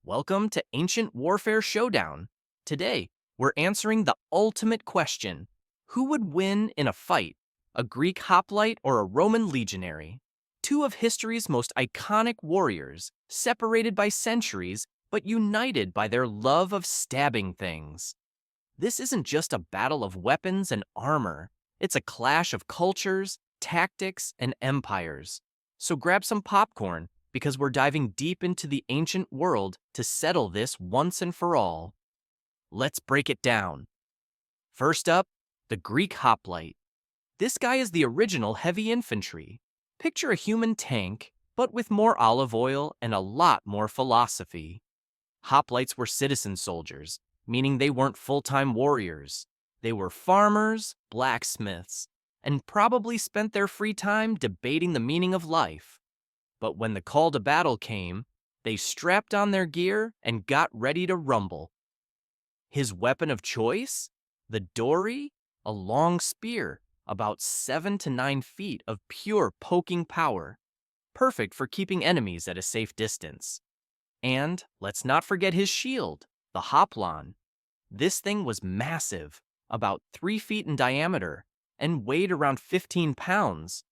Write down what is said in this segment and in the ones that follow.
Welcome to Ancient Warfare Showdown. Today, we're answering the ultimate question. Who would win in a fight, a Greek hoplite or a Roman legionary? Two of history's most iconic warriors, separated by centuries, but united by their love of stabbing things. This isn't just a battle of weapons and armor. It's a clash of cultures, tactics, and empires. So grab some popcorn, because we're diving deep into the ancient world to settle this once and for all. Let's break it down. First up, the Greek hoplite. This guy is the original heavy infantry. Picture a human tank, but with more olive oil and a lot more philosophy. Hoplites were citizen soldiers, meaning they weren't full-time warriors. They were farmers, blacksmiths, and probably spent their free time debating the meaning of life. But when the call to battle came, they strapped on their gear and got ready to rumble. His weapon of choice? The dory? A long spear, about 7 to 9 feet of pure poking power, perfect for keeping enemies at a safe distance. And let's not forget his shield, the hoplon. This thing was massive, about 3 feet in diameter, and weighed around 15 pounds.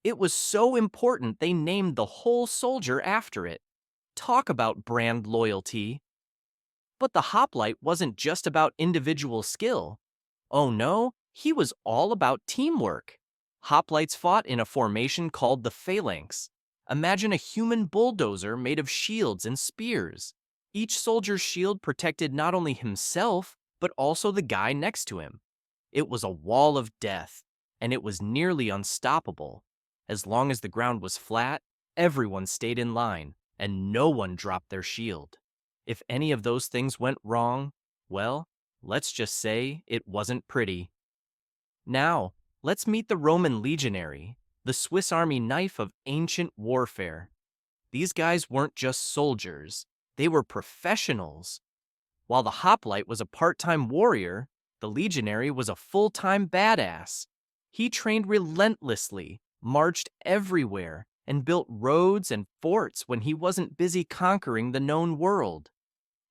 It was so important they named the whole soldier after it. Talk about brand loyalty. But the hoplite wasn't just about individual skill. Oh no, he was all about teamwork. Hoplites fought in a formation called the phalanx. Imagine a human bulldozer made of shields and spears. Each soldier's shield protected not only himself, but also the guy next to him. It was a wall of death, and it was nearly unstoppable. As long as the ground was flat, everyone stayed in line, and no one dropped their shield. If any of those things went wrong, well, let's just say it wasn't pretty. Now, let's meet the Roman legionary, the Swiss Army knife of ancient warfare. These guys weren't just soldiers, they were professionals. While the hoplite was a part-time warrior, the legionary was a full-time badass. He trained relentlessly, marched everywhere, and built roads and forts when he wasn't busy conquering the known world.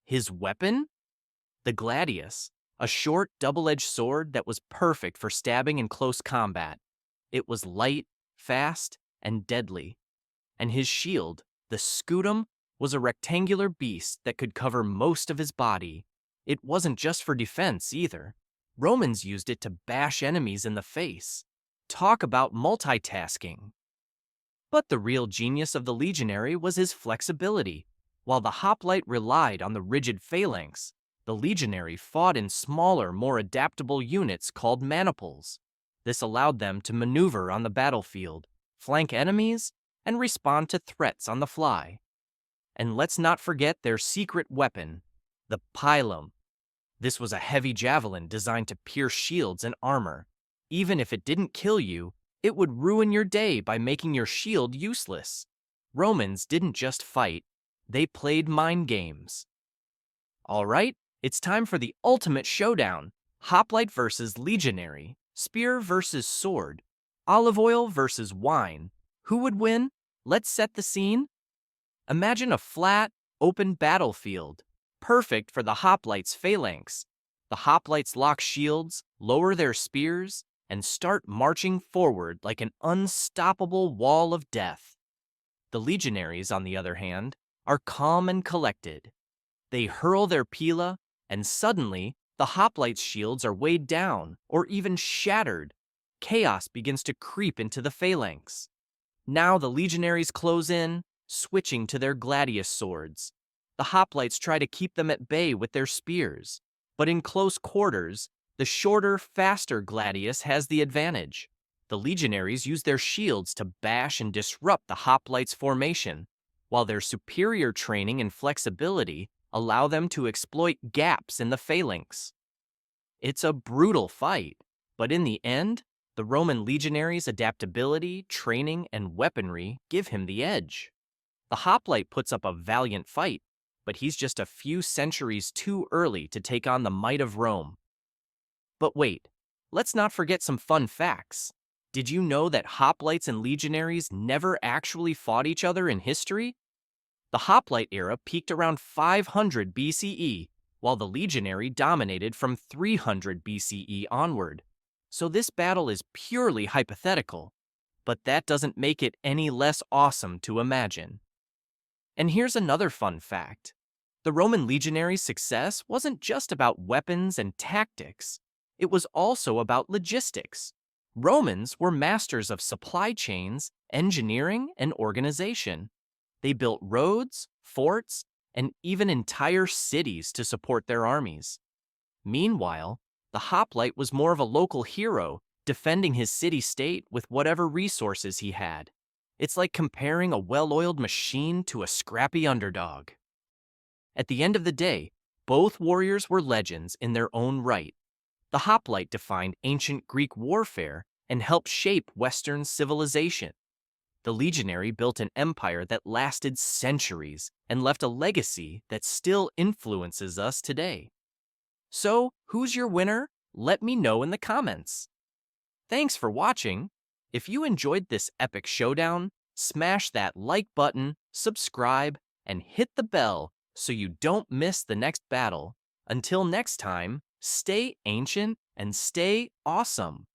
His weapon? The gladius, a short, double-edged sword that was perfect for stabbing in close combat. It was light, fast, and deadly. And his shield, the scutum, was a rectangular beast that could cover most of his body. It wasn't just for defense either. Romans used it to bash enemies in the face. Talk about multitasking. But the real genius of the legionary was his flexibility. While the hoplite relied on the rigid phalanx, the legionary fought in smaller, more adaptable units called maniples. This allowed them to maneuver on the battlefield, flank enemies, and respond to threats on the fly. And let's not forget their secret weapon, the pilum. This was a heavy javelin designed to pierce shields and armor. Even if it didn't kill you, it would ruin your day by making your shield useless. Romans didn't just fight, they played mind games. All right, it's time for the ultimate showdown. Hoplite versus legionary, spear versus sword, olive oil versus wine. Who would win? Let's set the scene. Imagine a flat, open battlefield, perfect for the hoplite's phalanx. The hoplites lock shields, lower their spears, and start marching forward like an unstoppable wall of death. The legionaries, on the other hand, are calm and collected. They hurl their pila, and suddenly, the hoplites' shields are weighed down or even shattered. Chaos begins to creep into the phalanx. Now the legionaries close in, switching to their gladius swords. The hoplites try to keep them at bay with their spears, but in close quarters, the shorter, faster gladius has the advantage. The legionaries use their shields to bash and disrupt the hoplites' formation, while their superior training and flexibility allow them to exploit gaps in the phalanx. It's a brutal fight, but in the end, the Roman legionaries' adaptability, training, and weaponry give him the edge. The hoplite puts up a valiant fight, but he's just a few centuries too early to take on the might of Rome. But wait, let's not forget some fun facts. Did you know that hoplites and legionaries never actually fought each other in history? The Hoplite era peaked around 500 BCE, while the Legionary dominated from 300 BCE onward. So this battle is purely hypothetical, but that doesn't make it any less awesome to imagine. And here's another fun fact. The Roman legionaries' success wasn't just about weapons and tactics. It was also about logistics. Romans were masters of supply chains, engineering, and organization. They built roads, forts, and even entire cities to support their armies. Meanwhile, the hoplite was more of a local hero, defending his city-state with whatever resources he had. It's like comparing a well-oiled machine to a scrappy underdog. At the end of the day, both warriors were legends in their own right. The hoplite defined ancient Greek warfare and helped shape Western civilization. The legionary built an empire that lasted centuries and left a legacy that still influences us today. So, who's your winner? Let me know in the comments. Thanks for watching. If you enjoyed this epic showdown, smash that like button, subscribe, and hit the bell so you don't miss the next battle. Until next time, stay ancient and stay awesome.